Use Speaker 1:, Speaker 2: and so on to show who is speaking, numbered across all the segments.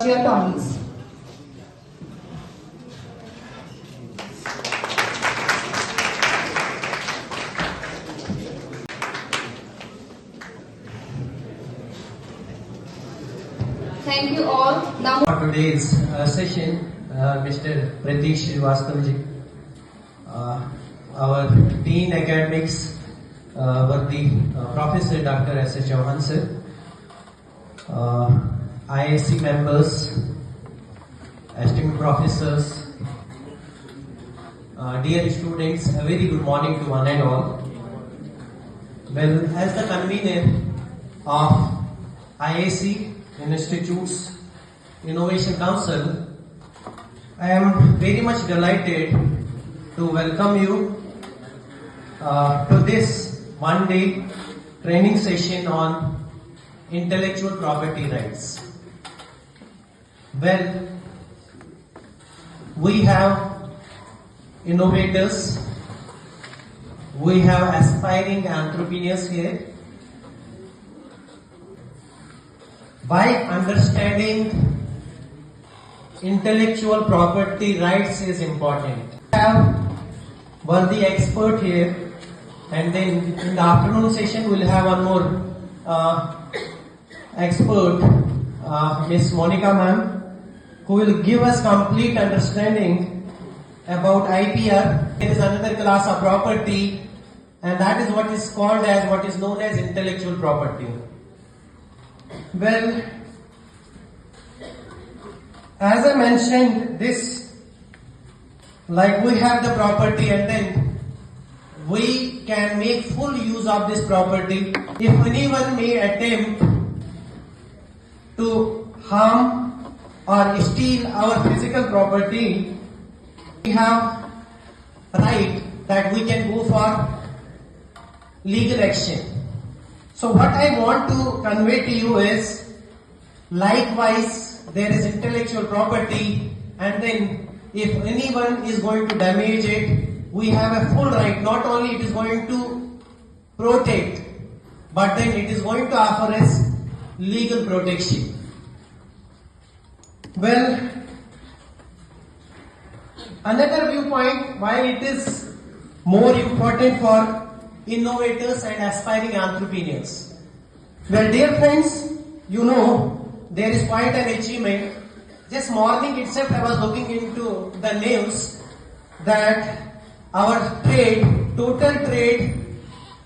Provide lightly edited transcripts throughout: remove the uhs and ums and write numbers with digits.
Speaker 1: Chair Tommy's. Thank you all. Now
Speaker 2: for today's session, Mr. Pratik Srivastava, our Dean Academics, Worthy Professor Dr. S. Chauhan sir, IAC members, esteemed professors, dear students, a very good morning to one and all. Well, as the convener of IAC Institutes Innovation Council, I am very much delighted to welcome you to this one-day training session on intellectual property rights. Well, we have innovators, we have aspiring entrepreneurs here. By understanding intellectual property rights is important. We have worthy expert here, and then in the afternoon session we'll have one more expert, Miss Monica ma'am, who will give us complete understanding about IPR. There is another class of property, and that is what is called as, what is known as intellectual property. Well, as I mentioned, this, like we have the property and then we can make full use of this property. If anyone may attempt to harm or steal our physical property, we have right that we can go for legal action. So what I want to convey to you is, likewise, there is intellectual property, and then if anyone is going to damage it, we have a full right. Not only it is going to protect, but then it is going to offer us legal protection. Well, another viewpoint why it is more important for innovators and aspiring entrepreneurs. Well, dear friends, you know, there is quite an achievement. Just morning itself I was looking into the news that our total trade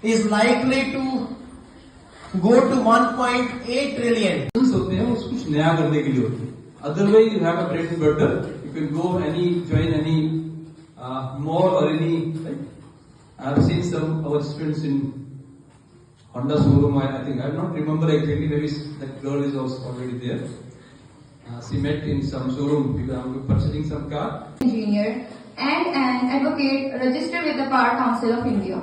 Speaker 2: is likely to go to 1.8 trillion.
Speaker 3: होते हैं उसको कुछ नया करने के लिए होते हैं. Otherwise, you have a bread and butter. You can go join any mall or any. Like, I have seen some our students in Honda showroom. I think I don't remember exactly. Maybe that girl is also already there. She met in some showroom because I'm purchasing some car.
Speaker 1: Engineer and an advocate registered with the Bar Council of India.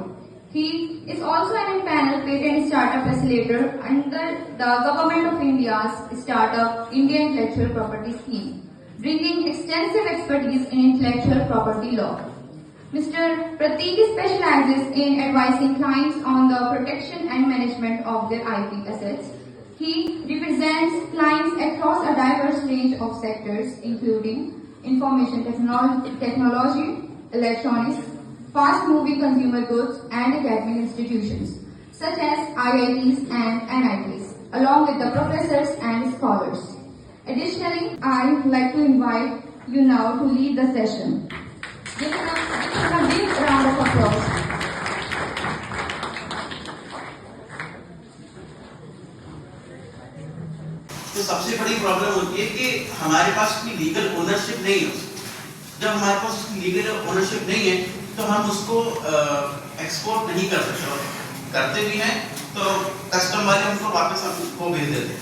Speaker 1: He is also an panel patent startup facilitator under the Government of India's Startup India Intellectual Property Scheme, bringing extensive expertise in intellectual property law. Mr. Pratik specializes in advising clients on the protection and management of their IP assets. He represents clients across a diverse range of sectors, including information technology, electronics, fast-moving consumer goods, and academic institutions, such as IITs and NITs, along with the professors and scholars. Additionally, I would like to invite you now to lead the session. Give him a big round of applause.
Speaker 4: तो सबसे बड़ी problem होती है कि हमारे पास उसकी legal ownership नहीं है. जब हमारे पास उसकी लीगल ओनरशिप नहीं है तो हम उसको एक्सपोर्ट नहीं कर सकते. करते भी हैं तो कस्टम वाले हमको वापस हमको भेज देते हैं.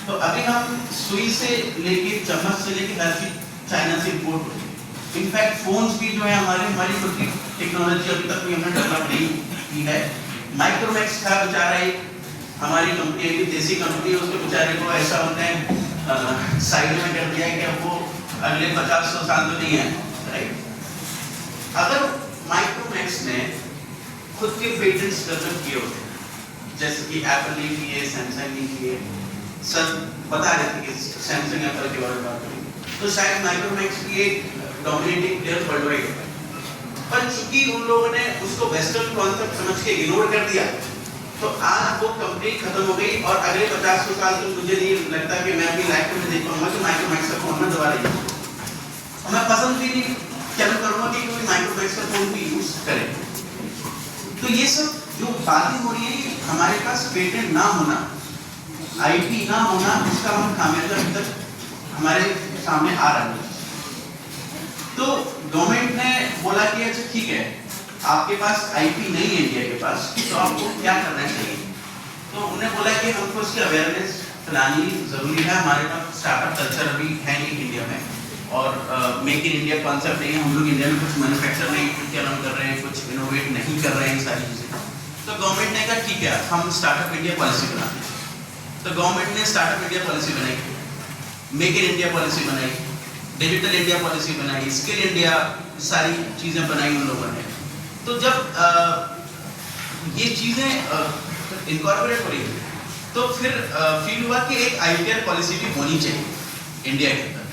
Speaker 4: तो अभी हम सुई से लेके चम्मच से लेके हर चीज चाइना से इंपोर्ट होती है. इनफैक्ट फोन्स भी जो है हमारी खुद की टेक्नोलॉजी अभी तक भी हमने डेवलप नहीं की है. माइक्रोमैक्स था बेचारा एक हमारी कंपनी है, देसी कंपनी है, उसके बेचारे को ऐसा होता है साइड में कर दिया है कि अब वो अगले 50-100 साल में नहीं है. राइट. अगर माइक्रोमैक्स ने खुद के पेटेंट्स डेवलप किए होते, जैसे कि एप्पल ने किए, सैमसंग ने किए, सब बता रहे थे कि सैमसंग एप्पल के बारे में बात करें, तो शायद माइक्रोमैक्स भी एक डोमिनेटिंग प्लेयर वर्ल्ड वाइड है। पर चूंकि उन लोगों ने उसको वेस्टर्न कॉन्सेप्ट समझ के इग्नोर कर दिया, तो आज वो कंपनी खत्म हो गई और अगले 50 साल तो मुझे नहीं लगता कि मैं अपनी लाइफ में देख पाऊंगा कि माइक्रोमैक्स का फोन में दोबारा यूज हो। मैं पसंद भी नहीं क्या करूंगा कि कोई माइक्रोमैक्स का फोन भी यूज करे। तो ये सब जो बातें हो रही है, हमारे पास पेटेंट ना होना, आईपी ना होना, उसका हम खामियाजा अभी तक हमारे सामने आ रहा है। तो गवर्नमेंट ने बोला कि अच्छा ठीक है, आपके पास आईपी नहीं है इंडिया के पास, तो आपको क्या करना चाहिए। तो उन्होंने बोला कि हमको इसकी अवेयरनेस फैलानी जरूरी है। हमारे पास स्टार्टअप कल्चर अभी है नहीं इंडिया में, और मेक इन इंडिया कॉन्सेप्ट नहीं है। हम लोग इंडिया में कुछ मैन्युफैक्चर नहीं कर रहे हैं, कुछ इनोवेट नहीं कर रहे हैं, सारी चीजें। तो गवर्नमेंट ने कहा ठीक है, हम स्टार्टअप इंडिया पॉलिसी बनाते हैं। तो गवर्नमेंट ने स्टार्टअप इंडिया पॉलिसी बनाई, मेक इन इंडिया पॉलिसी बनाई, डिजिटल इंडिया पॉलिसी बनाई, स्किल इंडिया, सारी चीजें बनाई उन लोगों ने। तो जब ये चीजें इनकॉर्पोरेट हो रही है, तो फिर फील हुआ कि एक आईपीआर पॉलिसी भी होनी चाहिए इंडिया के अंदर।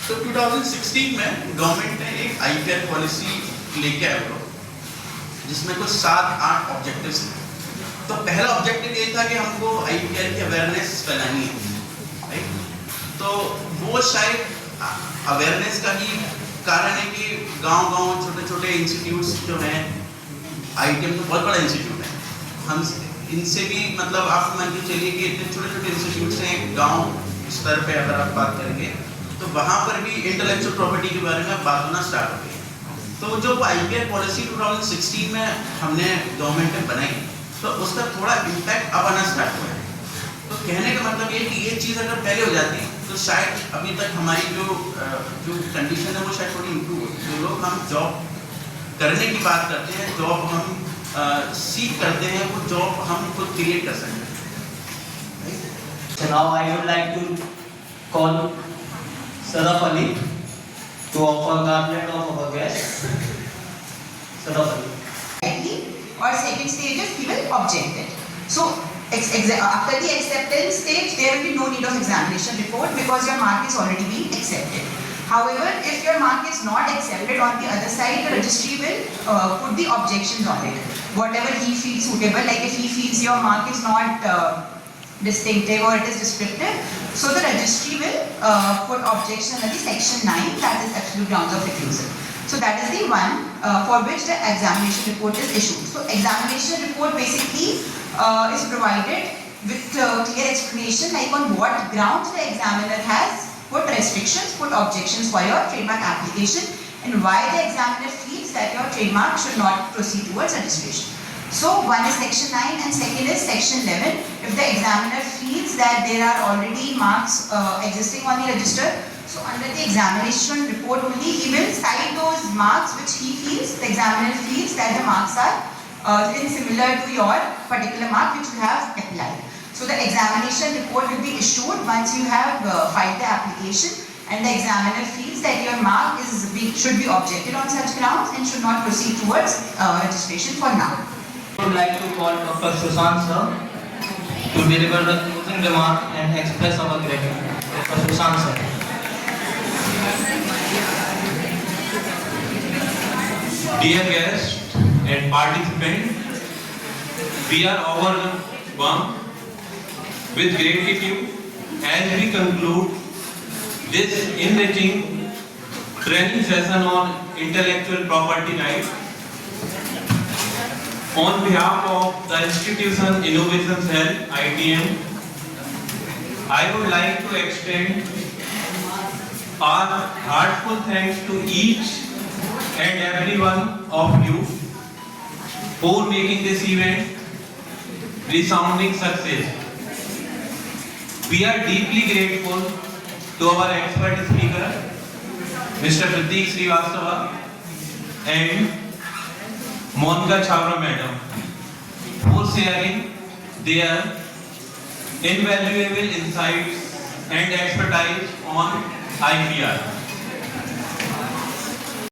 Speaker 4: तो 2016 में गवर्नमेंट ने एक आईपीआर पॉलिसी लेके आया, जिसमें कुछ 7-8 ऑब्जेक्टिव्स थे। तो पहला ऑब्जेक्टिव ये था कि हमको आईपीआर की अवेयरनेस फैलानी है, राइट। तो वो शायद अवेयरनेस का ही कारण है कि गांव-गांव, छोटे-छोटे इंस्टीट्यूट्स जो हैं, आईटीएम तो बहुत बड़ा इंस्टीट्यूट है, हम इनसे भी मतलब आप मान के चलिए कि इतने छोटे-छोटे इंस्टीट्यूट्स हैं गांव स्तर पे अगर आप बात करेंगे, तो वहां पर भी इंटेलेक्चुअल प्रॉपर्टी के बारे में बात होना स्टार्ट हो गई। तो जो आईपीआर पॉलिसी 2016 में हमने गवर्नमेंट ने बनाई, तो उसका थोड़ा इम्पैक्ट अब आना स्टार्ट हुआ है। तो कहने का मतलब ये कि ये चीज़ अगर पहले हो जाती तो शायद अभी तक हमारी जो कंडीशन है वो शायद थोड़ी इम्प्रूव होती। जो लोग हम जॉब करने की बात करते हैं, जॉब हम सीख करते हैं, वो जॉब हम खुद क्रिएट कर सकते हैं।
Speaker 5: So now I would like to call Sadaf Ali to offer garland of our guest. Sadaf Ali.
Speaker 6: Or second stage is he will object it. So after the acceptance stage, there will be no need of examination report because your mark is already being accepted. However, if your mark is not accepted, on the other side, the registry will put the objections on it. Whatever he feels suitable, like if he feels your mark is not distinctive or it is descriptive, so the registry will put objection under the section 9, that is absolute grounds of refusal. So that is the one for which the examination report is issued. So examination report basically is provided with clear explanation like on what grounds the examiner has put restrictions, put objections for your trademark application, and why the examiner feels that your trademark should not proceed towards registration. So one is section 9 and second is section 11. If the examiner feels that there are already marks existing on the register, so under the examination report only he will cite those marks which he feels, the examiner feels that the marks are similar to your particular mark which you have applied. So the examination report will be issued once you have filed the application and the examiner feels that your mark should be objected on such grounds and should not proceed towards registration for now.
Speaker 5: I would like to call Dr. Sushant sir to deliver the closing remark and express our gratitude. Dr. Sushant sir.
Speaker 7: Dear guest and participant, we are overwhelmed with gratitude as we conclude this enriching training session on intellectual property rights. On behalf of the institution Innovation Cell ITM, I would like to extend our heartfelt thanks to each and every one of you for making this event resounding success. We are deeply grateful to our expert speaker, Mr. Prateek Srivastava and Monica Chhabra Madam for sharing their invaluable insights and expertise on IPR.